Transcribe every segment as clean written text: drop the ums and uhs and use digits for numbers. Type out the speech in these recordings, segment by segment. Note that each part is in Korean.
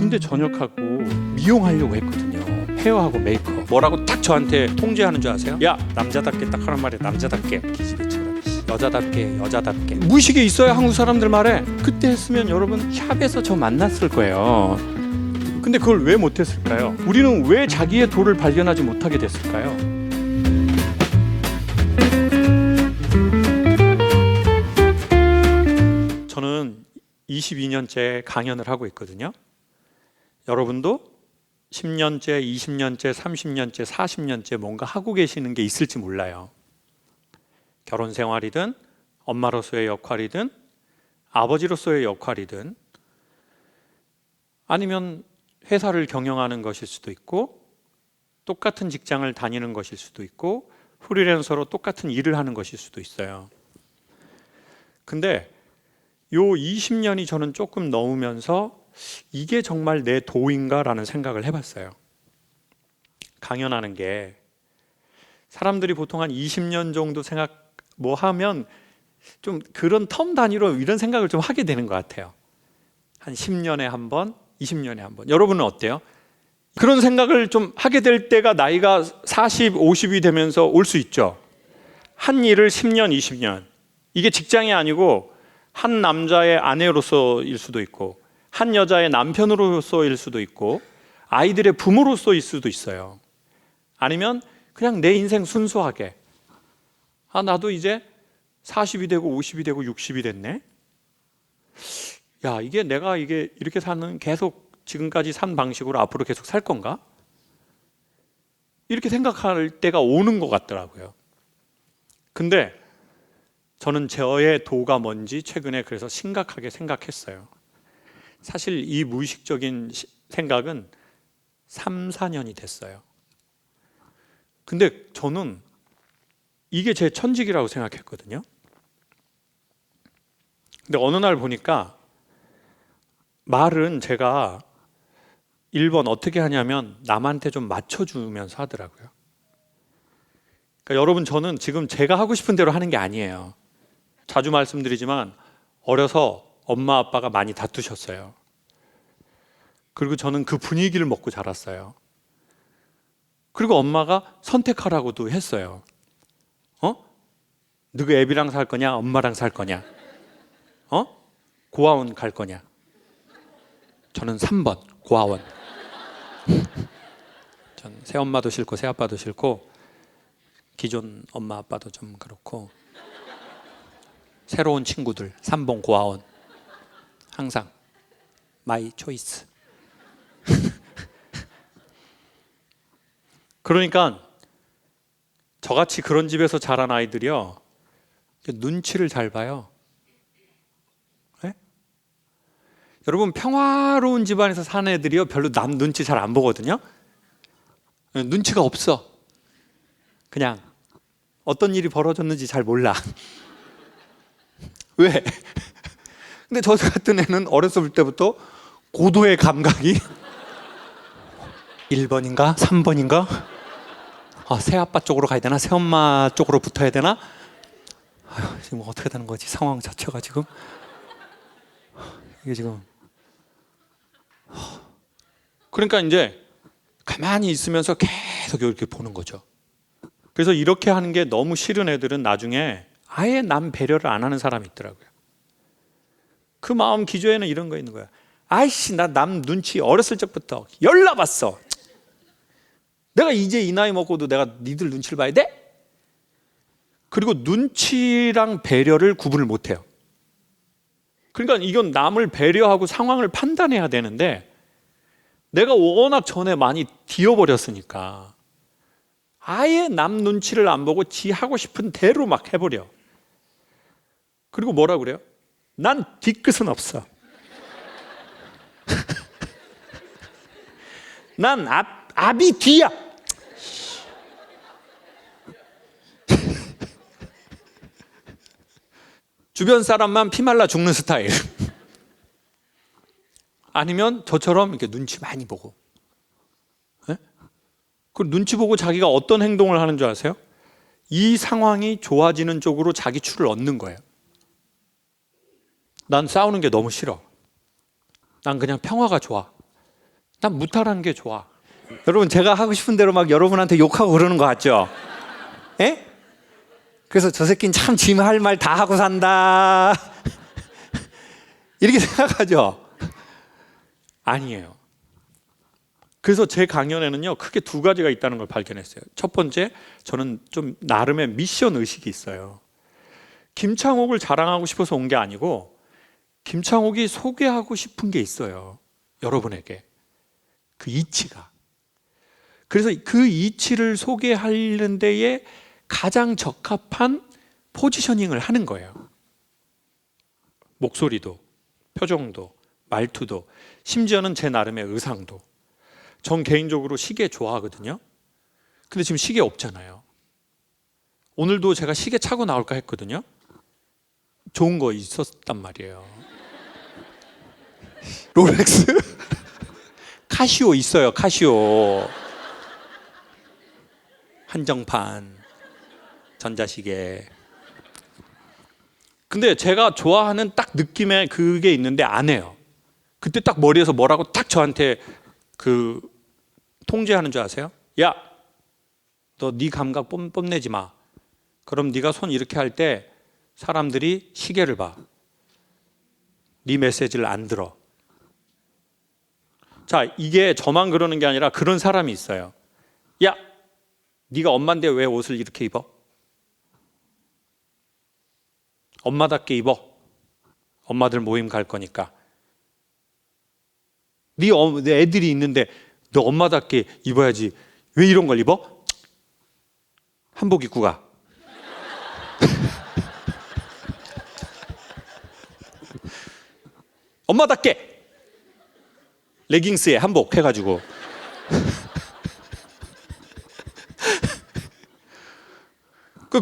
군대 전역하고 미용하려고 했거든요. 헤어하고 메이크업. 뭐라고 딱 저한테 통제하는 줄 아세요? 야, 남자답게 딱 하란 말이야. 남자답게. 기집애처럼. 여자답게, 여자답게. 무의식에 있어요, 한국 사람들 말에. 그때 했으면 여러분 샵에서 저 만났을 거예요. 근데 그걸 왜 못했을까요? 우리는 왜 자기의 도를 발견하지 못하게 됐을까요? 저는 22년째 강연을 하고 있거든요. 여러분도 10년째, 20년째, 30년째, 40년째 뭔가 하고 계시는 게 있을지 몰라요. 결혼 생활이든 엄마로서의 역할이든 아버지로서의 역할이든 아니면 회사를 경영하는 것일 수도 있고 똑같은 직장을 다니는 것일 수도 있고 프리랜서로 똑같은 일을 하는 것일 수도 있어요. 근데 요 20년이 저는 조금 넘으면서 이게 정말 내 도인가라는 생각을 해봤어요. 강연하는 게 사람들이 보통 한 20년 정도 하면 좀 그런 텀 단위로 이런 생각을 좀 하게 되는 것 같아요. 한 10년에 한 번, 20년에 한 번. 여러분은 어때요? 그런 생각을 좀 하게 될 때가 나이가 40, 50이 되면서 올 수 있죠. 한 일을 10년, 20년. 이게 직장이 아니고 한 남자의 아내로서일 수도 있고 한 여자의 남편으로서일 수도 있고 아이들의 부모로서일 수도 있어요. 아니면 그냥 내 인생 순수하게 나도 이제 40이 되고 50이 되고 60이 됐네. 야, 이게 내가 이렇게 사는 계속 지금까지 산 방식으로 앞으로 계속 살 건가? 이렇게 생각할 때가 오는 것 같더라고요. 근데 저는 저의 도가 뭔지 최근에 그래서 심각하게 생각했어요. 사실 이 무의식적인 생각은 3, 4년이 됐어요. 근데 저는 이게 제 천직이라고 생각했거든요. 근데 어느 날 보니까 말은 제가 1번 어떻게 하냐면 남한테 좀 맞춰주면서 하더라고요. 그러니까 여러분, 저는 지금 제가 하고 싶은 대로 하는 게 아니에요. 자주 말씀드리지만 어려서 엄마 아빠가 많이 다투셨어요. 그리고 저는 그 분위기를 먹고 자랐어요. 그리고 엄마가 선택하라고도 했어요. 너그 애비랑 살 거냐? 엄마랑 살 거냐? 고아원 갈 거냐? 저는 3번 고아원. 전 새엄마도 싫고 새아빠도 싫고 기존 엄마 아빠도 좀 그렇고 새로운 친구들 3번 고아원. 항상 마이 초이스. 그러니까 저같이 그런 집에서 자란 아이들이요, 눈치를 잘 봐요. 네? 여러분, 평화로운 집안에서 사는 애들이요 별로 남 눈치 잘 안 보거든요. 눈치가 없어. 그냥 어떤 일이 벌어졌는지 잘 몰라. 왜? 근데 저 같은 애는 어렸을 때부터 고도의 감각이 1번인가? 3번인가? 새아빠 쪽으로 가야 되나? 새엄마 쪽으로 붙어야 되나? 지금 어떻게 되는 거지? 상황 자체가 지금 이게 지금. 그러니까 이제 가만히 있으면서 계속 이렇게 보는 거죠. 그래서 이렇게 하는 게 너무 싫은 애들은 나중에 아예 남 배려를 안 하는 사람이 있더라고요. 그 마음 기저에는 이런 거 있는 거야. 아이씨, 나 남 눈치 어렸을 적부터 열나봤어. 내가 이제 이 나이 먹고도 내가 니들 눈치를 봐야 돼? 그리고 눈치랑 배려를 구분을 못해요. 그러니까 이건 남을 배려하고 상황을 판단해야 되는데 내가 워낙 전에 많이 뒤어버렸으니까 아예 남 눈치를 안 보고 지 하고 싶은 대로 막 해버려. 그리고 뭐라 그래요? 난 뒤끝은 없어. 난 앞이 뒤야. 주변 사람만 피말라 죽는 스타일. 아니면 저처럼 이렇게 눈치 많이 보고. 그 눈치 보고 자기가 어떤 행동을 하는 줄 아세요? 이 상황이 좋아지는 쪽으로 자기 추를 얻는 거예요. 난 싸우는 게 너무 싫어. 난 그냥 평화가 좋아. 난 무탈한 게 좋아. 여러분, 제가 하고 싶은 대로 막 여러분한테 욕하고 그러는 거 같죠? 에? 그래서 저 새끼는 참 지금 할 말 다 하고 산다 이렇게 생각하죠? 아니에요. 그래서 제 강연에는요, 크게 두 가지가 있다는 걸 발견했어요. 첫 번째, 저는 좀 나름의 미션 의식이 있어요. 김창옥을 자랑하고 싶어서 온 게 아니고 김창옥이 소개하고 싶은 게 있어요, 여러분에게. 그 이치가. 그래서 그 이치를 소개하는 데에 가장 적합한 포지셔닝을 하는 거예요. 목소리도, 표정도, 말투도, 심지어는 제 나름의 의상도. 전 개인적으로 시계 좋아하거든요. 근데 지금 시계 없잖아요. 오늘도 제가 시계 차고 나올까 했거든요. 좋은 거 있었단 말이에요. 롤렉스? 카시오 있어요, 카시오. 한정판 전자시계. 근데 제가 좋아하는 딱 느낌의 그게 있는데 안 해요. 그때 딱 머리에서 뭐라고 딱 저한테 그 통제하는 줄 아세요? 야, 너 네 감각 뽐내지 마. 그럼 네가 손 이렇게 할 때 사람들이 시계를 봐. 네 메시지를 안 들어. 자, 이게 저만 그러는 게 아니라 그런 사람이 있어요. 야, 네가 엄마인데 왜 옷을 이렇게 입어? 엄마답게 입어. 엄마들 모임 갈 거니까. 네 애들이 있는데 너 엄마답게 입어야지. 왜 이런 걸 입어? 한복 입고 가. 엄마답게 레깅스에 한복 해가지고.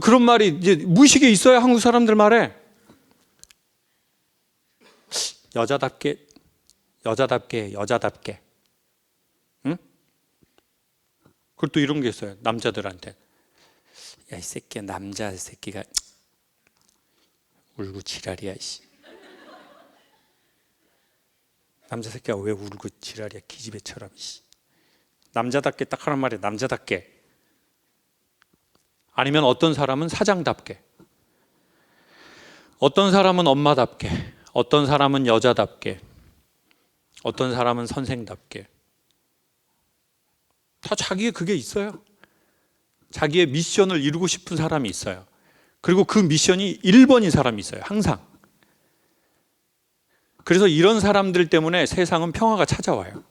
그런 말이 이제 무의식에 있어야 한국 사람들 말에. 여자답게, 여자답게, 여자답게. 응? 그리고 또 이런 게 있어요, 남자들한테. 야, 이 새끼야, 남자 새끼가 울고 지랄이야, 씨. 남자 새끼가 왜 울고 지랄이야, 기집애처럼, 씨. 남자답게 딱 하란 말이야, 남자답게. 아니면 어떤 사람은 사장답게, 어떤 사람은 엄마답게, 어떤 사람은 여자답게, 어떤 사람은 선생답게. 다 자기의 그게 있어요. 자기의 미션을 이루고 싶은 사람이 있어요. 그리고 그 미션이 1번인 사람이 있어요, 항상. 그래서 이런 사람들 때문에 세상은 평화가 찾아와요.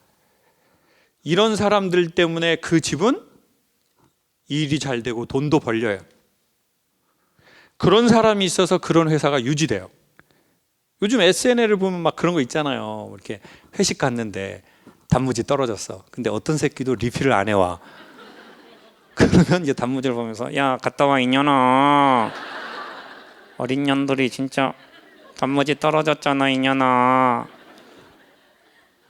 이런 사람들 때문에 그 집은 일이 잘 되고 돈도 벌려요. 그런 사람이 있어서 그런 회사가 유지돼요. 요즘 SNL을 보면 막 그런 거 있잖아요. 이렇게 회식 갔는데 단무지 떨어졌어. 근데 어떤 새끼도 리필을 안 해와. 그러면 이제 단무지를 보면서, 야, 갔다 와 이년아. 어린 년들이 진짜 단무지 떨어졌잖아 이년아.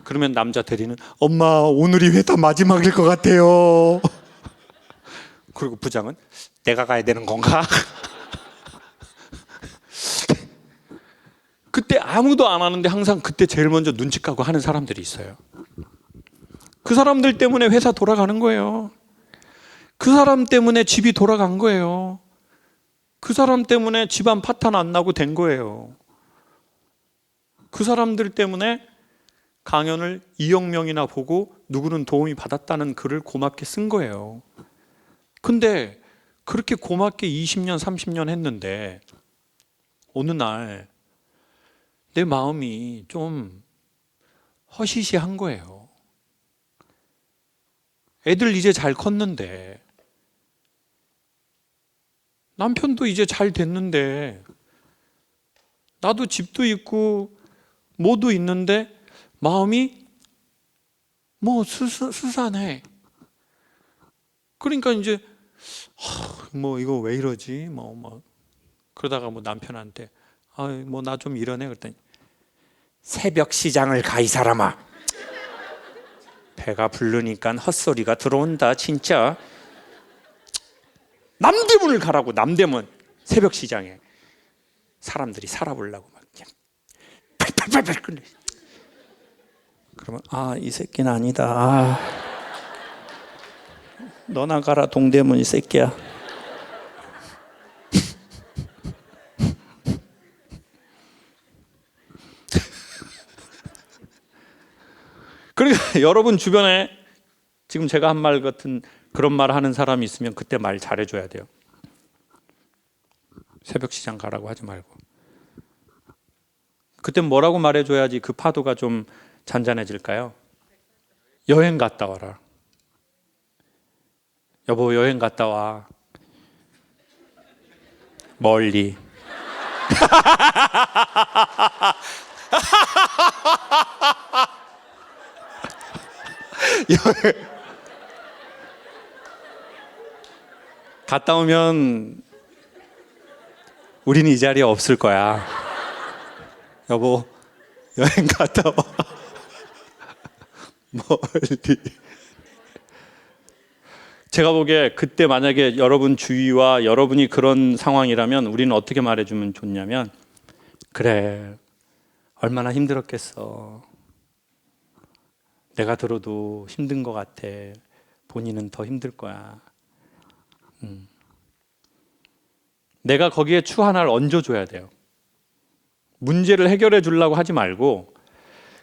그러면 남자 대리는, 엄마 오늘이 회사 마지막일 것 같아요. 그리고 부장은, 내가 가야 되는 건가? 그때 아무도 안 하는데 항상 그때 제일 먼저 눈치 까고 하는 사람들이 있어요. 그 사람들 때문에 회사 돌아가는 거예요. 그 사람 때문에 집이 돌아간 거예요. 그 사람 때문에 집안 파탄 안 나고 된 거예요. 그 사람들 때문에 강연을 2억 명이나 보고 누구는 도움이 받았다는 글을 고맙게 쓴 거예요. 근데 그렇게 고맙게 20년, 30년 했는데 어느 날 내 마음이 좀 허시시한 거예요. 애들 이제 잘 컸는데, 남편도 이제 잘 됐는데, 나도 집도 있고 뭐도 있는데 마음이 뭐 스산해. 그러니까 이제 뭐 이거 왜 이러지? 뭐 그러다가 뭐 남편한테, 뭐 나 좀 이러네. 그랬더니, 새벽 시장을 가 이 사람아. 배가 부르니까 헛소리가 들어온다 진짜. 남대문을 가라고. 남대문 새벽 시장에 사람들이 살아보려고 막 팔팔팔팔 끓네. 그러면 이 새끼는 아니다. 너나 가라 동대문 이 새끼야. 그러니까 여러분 주변에 지금 제가 한 말 같은 그런 말 하는 사람이 있으면 그때 말 잘해줘야 돼요. 새벽 시장 가라고 하지 말고. 그때 뭐라고 말해줘야지 그 파도가 좀 잔잔해질까요? 여행 갔다 와라. 여보 여행 갔다 와. 멀리. 갔다 오면 우리는 이 자리에 없을 거야. 여보 여행 갔다 와. 멀리. 제가 보기에 그때 만약에 여러분 주위와 여러분이 그런 상황이라면 우리는 어떻게 말해주면 좋냐면, 그래 얼마나 힘들었겠어. 내가 들어도 힘든 것 같아. 본인은 더 힘들 거야. 내가 거기에 추 하나를 얹어줘야 돼요. 문제를 해결해 주려고 하지 말고,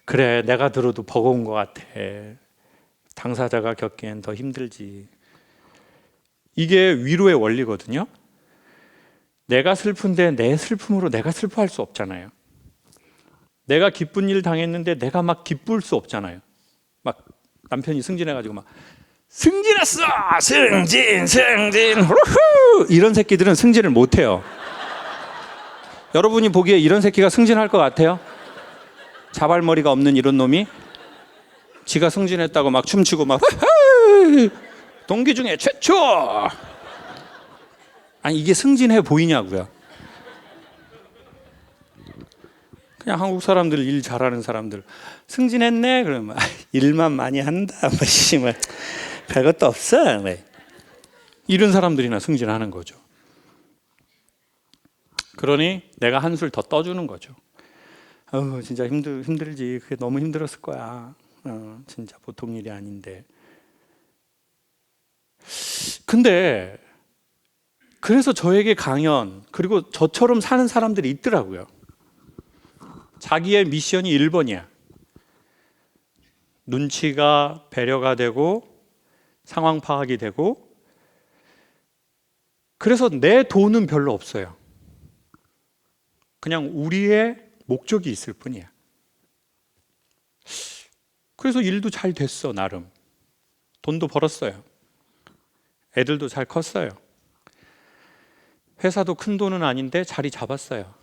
그래 내가 들어도 버거운 것 같아. 당사자가 겪기엔 더 힘들지. 이게 위로의 원리거든요. 내가 슬픈데 내 슬픔으로 내가 슬퍼할 수 없잖아요. 내가 기쁜 일 당했는데 내가 막 기쁠 수 없잖아요. 막 남편이 승진해가지고 막 승진했어! 승진! 후후! 이런 새끼들은 승진을 못해요. 여러분이 보기에 이런 새끼가 승진할 것 같아요? 자발머리가 없는 이런 놈이 지가 승진했다고 막 춤추고 막 후후! 동기 중에 최초! 아니 이게 승진해 보이냐고요. 그냥 한국 사람들, 일 잘하는 사람들 승진했네? 그러면 일만 많이 한다. 뭐 별것도 없어. 이런 사람들이나 승진하는 거죠. 그러니 내가 한술 더 떠주는 거죠. 진짜 힘들지. 그게 너무 힘들었을 거야. 진짜 보통 일이 아닌데. 근데 그래서 저에게 강연, 그리고 저처럼 사는 사람들이 있더라고요. 자기의 미션이 1번이야. 눈치가 배려가 되고 상황 파악이 되고, 그래서 내 돈은 별로 없어요. 그냥 우리의 목적이 있을 뿐이야. 그래서 일도 잘 됐어. 나름 돈도 벌었어요. 애들도 잘 컸어요. 회사도 큰 돈은 아닌데 자리 잡았어요.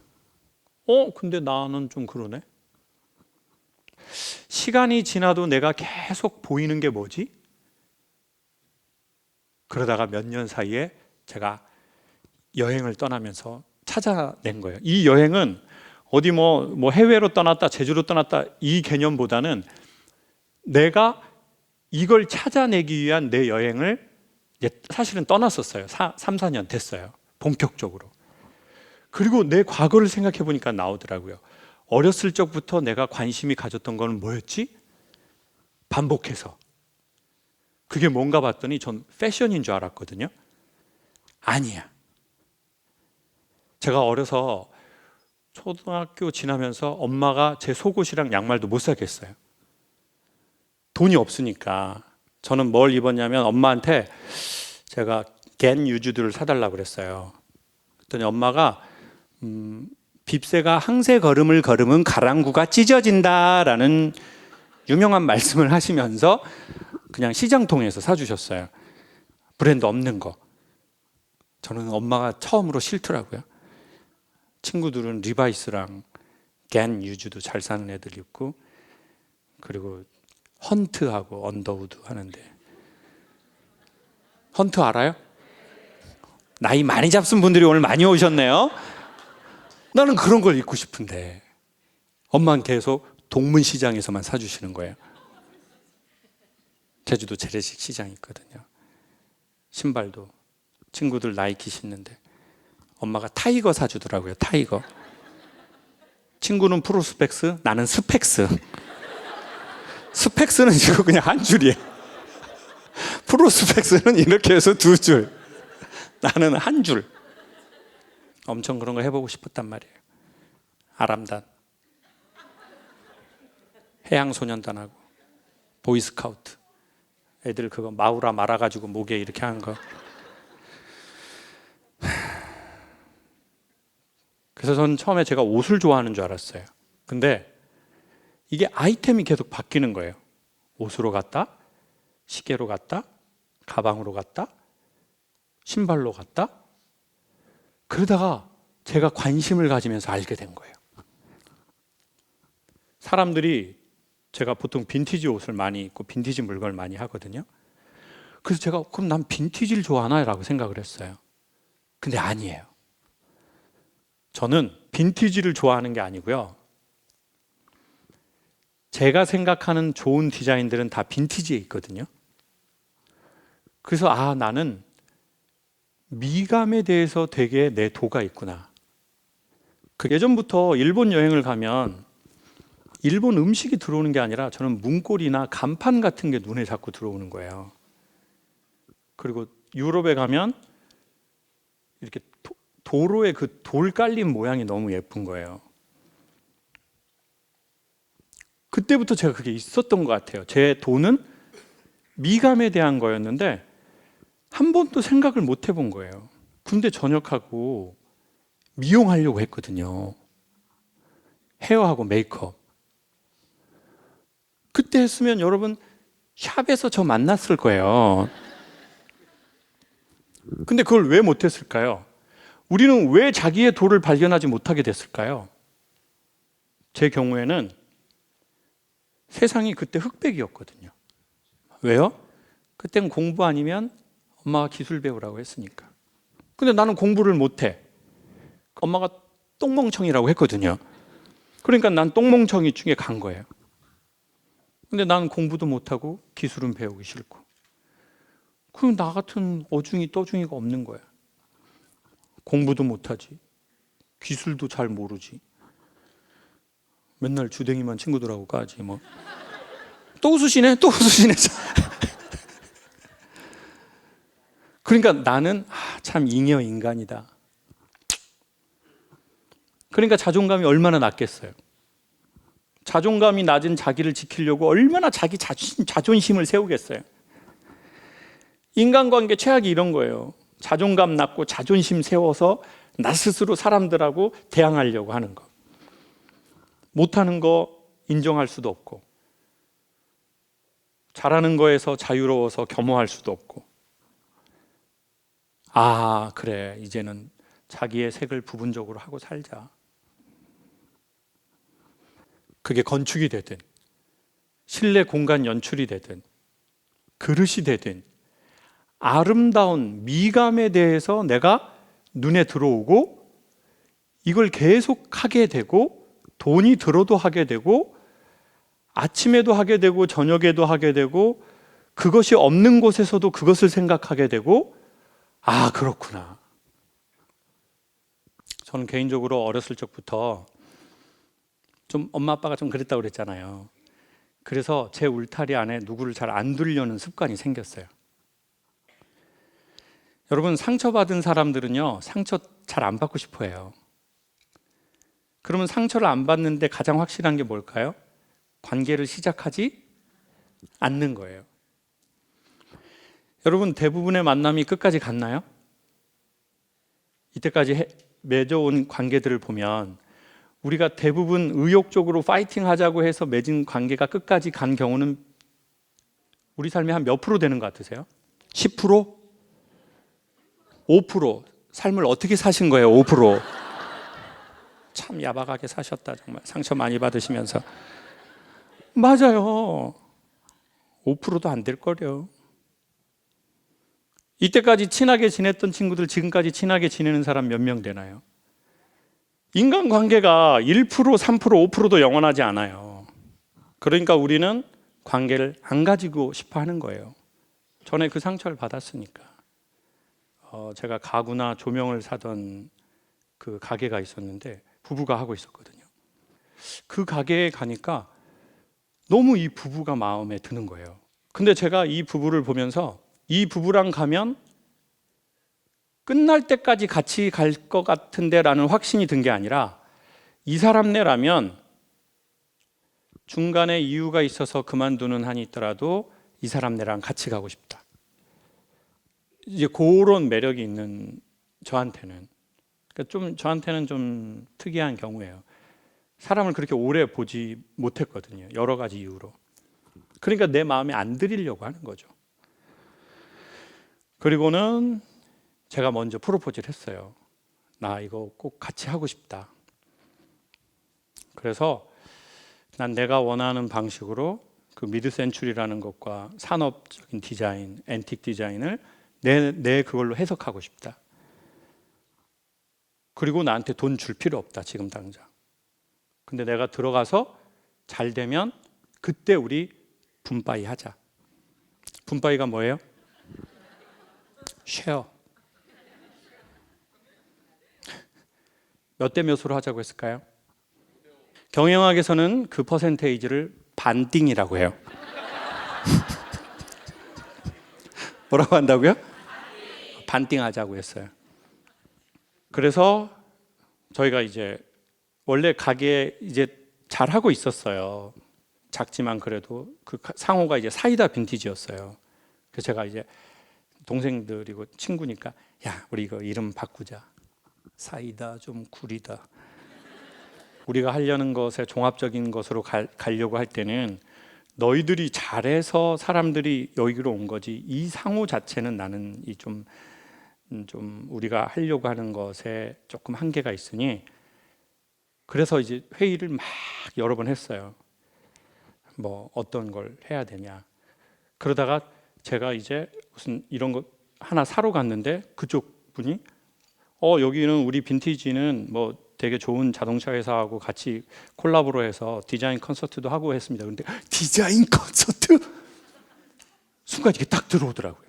근데 나는 좀 그러네. 시간이 지나도 내가 계속 보이는 게 뭐지? 그러다가 몇 년 사이에 제가 여행을 떠나면서 찾아낸 거예요. 이 여행은 어디 뭐 해외로 떠났다, 제주로 떠났다 이 개념보다는 내가 이걸 찾아내기 위한 내 여행을 사실은 떠났었어요. 3, 4년 됐어요. 본격적으로. 그리고 내 과거를 생각해 보니까 나오더라고요. 어렸을 적부터 내가 관심이 가졌던 건 뭐였지? 반복해서. 그게 뭔가 봤더니 전 패션인 줄 알았거든요. 아니야. 제가 어려서 초등학교 지나면서 엄마가 제 속옷이랑 양말도 못 사겠어요. 돈이 없으니까. 저는 뭘 입었냐면 엄마한테 제가 겐 유즈들을 사달라고 그랬어요. 그랬더니 엄마가 빕새가 항세 걸음을 걸으면 가랑구가 찢어진다라는 유명한 말씀을 하시면서 그냥 시장통에서 사주셨어요. 브랜드 없는 거. 저는 엄마가 처음으로 싫더라고요. 친구들은 리바이스랑 겐 유즈도 잘 사는 애들 있고, 그리고 헌트하고 언더우드 하는데. 헌트 알아요? 나이 많이 잡순 분들이 오늘 많이 오셨네요. 나는 그런 걸 입고 싶은데 엄마는 계속 동문시장에서만 사주시는 거예요. 제주도 재래식 시장이 있거든요. 신발도 친구들 나이키 신는데 엄마가 타이거 사주더라고요. 타이거. 친구는 프로스펙스, 나는 스펙스. 스펙스는 지금 그냥 한 줄이에요. 프로스펙스는 이렇게 해서 2줄. 나는 한 줄. 엄청 그런 거 해보고 싶었단 말이에요. 아람단, 해양소년단하고 보이스카우트. 애들 그거 마우라 말아가지고 목에 이렇게 하는 거. 그래서 저는 처음에 제가 옷을 좋아하는 줄 알았어요. 근데 이게 아이템이 계속 바뀌는 거예요. 옷으로 갔다, 시계로 갔다, 가방으로 갔다, 신발로 갔다. 그러다가 제가 관심을 가지면서 알게 된 거예요. 사람들이 제가 보통 빈티지 옷을 많이 입고 빈티지 물건을 많이 하거든요. 그래서 제가 그럼 난 빈티지를 좋아하나? 라고 생각을 했어요. 근데 아니에요. 저는 빈티지를 좋아하는 게 아니고요. 제가 생각하는 좋은 디자인들은 다 빈티지에 있거든요. 그래서 나는 미감에 대해서 되게 내 도가 있구나. 예전부터 일본 여행을 가면 일본 음식이 들어오는 게 아니라 저는 문고리나 간판 같은 게 눈에 자꾸 들어오는 거예요. 그리고 유럽에 가면 이렇게 도로에 그 돌 깔린 모양이 너무 예쁜 거예요. 그때부터 제가 그게 있었던 것 같아요. 제 도는 미감에 대한 거였는데 한 번도 생각을 못 해본 거예요. 군대 전역하고 미용하려고 했거든요. 헤어하고 메이크업. 그때 했으면 여러분 샵에서 저 만났을 거예요. 근데 그걸 왜 못했을까요? 우리는 왜 자기의 도를 발견하지 못하게 됐을까요? 제 경우에는 세상이 그때 흑백이었거든요. 왜요? 그땐 공부 아니면 엄마가 기술 배우라고 했으니까. 근데 나는 공부를 못해. 엄마가 똥멍청이라고 했거든요. 그러니까 난 똥멍청이 중에 간 거예요. 근데 나는 공부도 못하고 기술은 배우기 싫고. 그럼 나 같은 어중이 떠중이가 없는 거야. 공부도 못하지. 기술도 잘 모르지. 맨날 주댕이만 친구들하고 까지 뭐. 또 웃으시네? 또 웃으시네. 그러니까 나는 참 잉여 인간이다. 그러니까 자존감이 얼마나 낮겠어요. 자존감이 낮은 자기를 지키려고 얼마나 자기 자존심을 세우겠어요. 인간관계 최악이 이런 거예요. 자존감 낮고 자존심 세워서 나 스스로 사람들하고 대항하려고 하는 거. 못하는 거 인정할 수도 없고, 잘하는 거에서 자유로워서 겸허할 수도 없고. 그래, 이제는 자기의 색을 부분적으로 하고 살자. 그게 건축이 되든 실내 공간 연출이 되든 그릇이 되든 아름다운 미감에 대해서 내가 눈에 들어오고 이걸 계속 하게 되고 돈이 들어도 하게 되고 아침에도 하게 되고 저녁에도 하게 되고 그것이 없는 곳에서도 그것을 생각하게 되고 그렇구나. 저는 개인적으로 어렸을 적부터 좀 엄마 아빠가 좀 그랬다고 그랬잖아요. 그래서 제 울타리 안에 누구를 잘 안 두려는 습관이 생겼어요. 여러분, 상처받은 사람들은요, 상처 잘 안 받고 싶어 해요. 그러면 상처를 안 받는데 가장 확실한 게 뭘까요? 관계를 시작하지 않는 거예요. 여러분, 대부분의 만남이 끝까지 갔나요? 이때까지 맺어온 관계들을 보면 우리가 대부분 의욕적으로 파이팅 하자고 해서 맺은 관계가 끝까지 간 경우는 우리 삶에 한 몇 프로 되는 것 같으세요? 10%? 5%? 삶을 어떻게 사신 거예요? 5%? 참 야박하게 사셨다. 정말 상처 많이 받으시면서. 맞아요. 5%도 안 될 거래요. 이때까지 친하게 지냈던 친구들 지금까지 친하게 지내는 사람 몇 명 되나요? 인간관계가 1%, 3%, 5%도 영원하지 않아요. 그러니까 우리는 관계를 안 가지고 싶어 하는 거예요. 전에 그 상처를 받았으니까. 제가 가구나 조명을 사던 그 가게가 있었는데 부부가 하고 있었거든요. 그 가게에 가니까 너무 이 부부가 마음에 드는 거예요. 근데 제가 이 부부를 보면서 이 부부랑 가면 끝날 때까지 같이 갈 것 같은데 라는 확신이 든 게 아니라 이 사람네라면 중간에 이유가 있어서 그만두는 한이 있더라도 이 사람네랑 같이 가고 싶다. 이제 그런 매력이 있는 저한테는, 그러니까 저한테는 좀 특이한 경우예요. 사람을 그렇게 오래 보지 못했거든요. 여러 가지 이유로. 그러니까 내 마음에 안 들이려고 하는 거죠. 그리고는 제가 먼저 프로포즈를 했어요. 나 이거 꼭 같이 하고 싶다. 그래서 난 내가 원하는 방식으로 그 미드 센추리라는 것과 산업적인 디자인, 앤틱 디자인을 내 그걸로 해석하고 싶다. 그리고 나한테 돈 줄 필요 없다, 지금 당장. 근데 내가 들어가서 잘 되면 그때 우리 분바이 하자. 분바이가 뭐예요? 쉐어. 몇 대 몇으로 하자고 했을까요? 경영학에서는 그 퍼센테이지를 반띵이라고 해요. 뭐라고 한다고요? 반띵 하자고 했어요. 그래서 저희가 이제 원래 가게 이제 잘 하고 있었어요. 작지만 그래도 그 상호가 이제 사이다 빈티지였어요. 그래서 제가 이제 동생들이고 친구니까 야, 우리 이거 이름 바꾸자. 사이다 좀 구리다. 우리가 하려는 것에 종합적인 것으로 가려고 할 때는 너희들이 잘해서 사람들이 여기로 온 거지 이 상호 자체는 나는 이 좀 우리가 하려고 하는 것에 조금 한계가 있으니 그래서 이제 회의를 막 여러 번 했어요. 뭐 어떤 걸 해야 되냐. 그러다가 제가 이제 무슨 이런 거 하나 사러 갔는데 그쪽 분이 여기는 우리 빈티지는 뭐 되게 좋은 자동차 회사하고 같이 콜라보로 해서 디자인 콘서트도 하고 했습니다. 그런데 디자인 콘서트? 순간 이게 딱 들어오더라고요.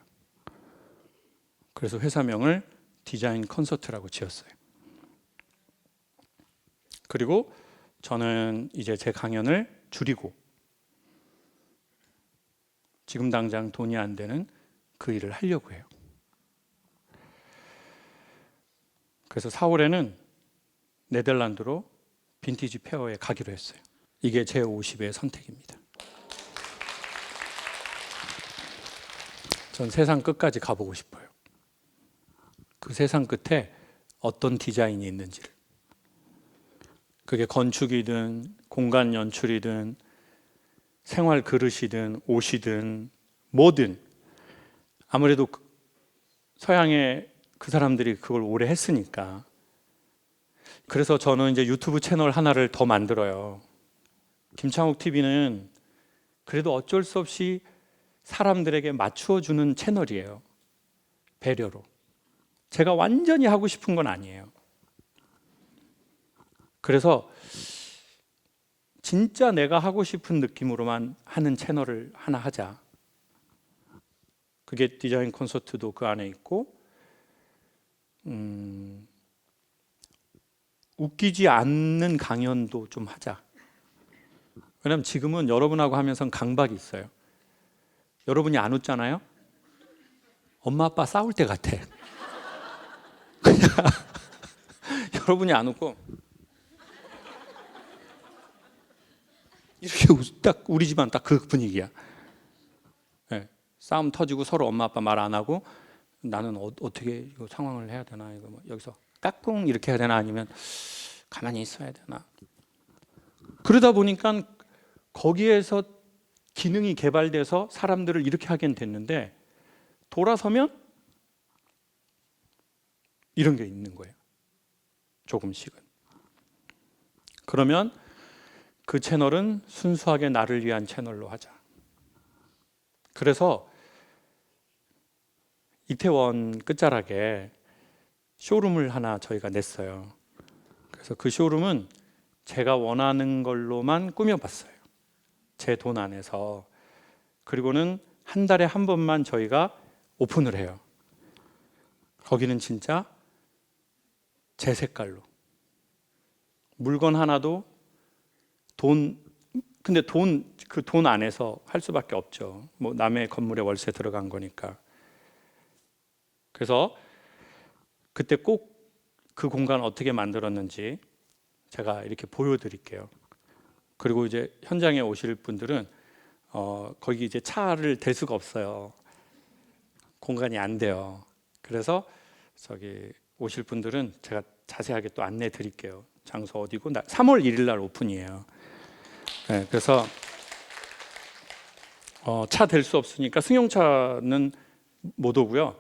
그래서 회사명을 디자인 콘서트라고 지었어요. 그리고 저는 이제 제 강연을 줄이고 지금 당장 돈이 안 되는 그 일을 하려고 해요. 그래서 4월에는 네덜란드로 빈티지 페어에 가기로 했어요. 이게 제 50의 선택입니다. 전 세상 끝까지 가보고 싶어요. 그 세상 끝에 어떤 디자인이 있는지를. 그게 건축이든 공간 연출이든 생활 그릇이든 옷이든 뭐든 아무래도 서양의 그 사람들이 그걸 오래 했으니까. 그래서 저는 이제 유튜브 채널 하나를 더 만들어요. 김창욱 TV는 그래도 어쩔 수 없이 사람들에게 맞추어 주는 채널이에요. 배려로. 제가 완전히 하고 싶은 건 아니에요. 그래서 진짜 내가 하고 싶은 느낌으로만 하는 채널을 하나 하자. 그게 디자인 콘서트도 그 안에 있고 웃기지 않는 강연도 좀 하자. 왜냐하면 지금은 여러분하고 하면서 강박이 있어요. 여러분이 안 웃잖아요? 엄마 아빠 싸울 때 같아. 그냥 여러분이 안 웃고 이렇게 딱 우리 집안 딱 그 분위기야. 네. 싸움 터지고 서로 엄마 아빠 말 안 하고 나는 어떻게 이거 상황을 해야 되나 이거 뭐 여기서 까꿍 이렇게 해야 되나 아니면 가만히 있어야 되나. 그러다 보니까 거기에서 기능이 개발돼서 사람들을 이렇게 하긴 됐는데 돌아서면 이런 게 있는 거예요. 조금씩은. 그러면 그 채널은 순수하게 나를 위한 채널로 하자. 그래서 이태원 끝자락에 쇼룸을 하나 저희가 냈어요. 그래서 그 쇼룸은 제가 원하는 걸로만 꾸며봤어요. 제 돈 안에서. 그리고는 한 달에 한 번만 저희가 오픈을 해요. 거기는 진짜 제 색깔로. 물건 하나도 돈 근데 그 돈 안에서 할 수밖에 없죠. 뭐 남의 건물에 월세 들어간 거니까. 그래서 그때 꼭 그 공간 어떻게 만들었는지 제가 이렇게 보여드릴게요. 그리고 이제 현장에 오실 분들은 거기 이제 차를 댈 수가 없어요. 공간이 안 돼요. 그래서 저기 오실 분들은 제가 자세하게 또 안내 드릴게요. 장소 어디고 3월 1일 날 오픈이에요. 네, 그래서 차 댈 수 없으니까 승용차는 못 오고요.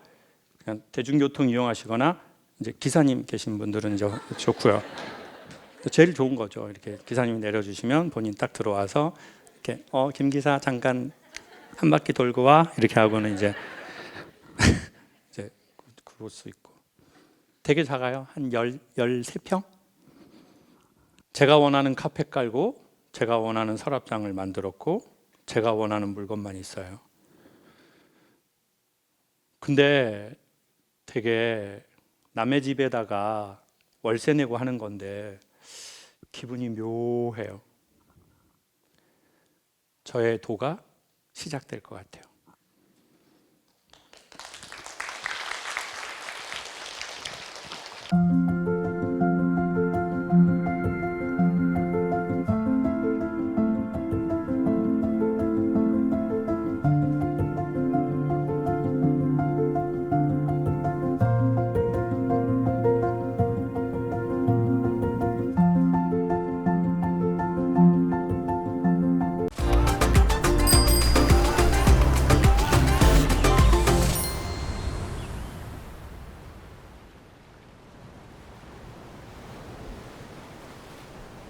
그냥 대중교통 이용하시거나 이제 기사님 계신 분들은 좋고요. 제일 좋은 거죠. 이렇게 기사님이 내려주시면 본인 딱 들어와서 이렇게 김 기사 잠깐 한 바퀴 돌고 와 이렇게 하고는 이제 이제 그럴 수 있고. 되게 작아요. 한 13평? 제가 원하는 카페 깔고 제가 원하는 서랍장을 만들었고 제가 원하는 물건만 있어요. 근데 되게 남의 집에다가 월세 내고 하는 건데 기분이 묘해요. 저의 도가 시작될 것 같아요.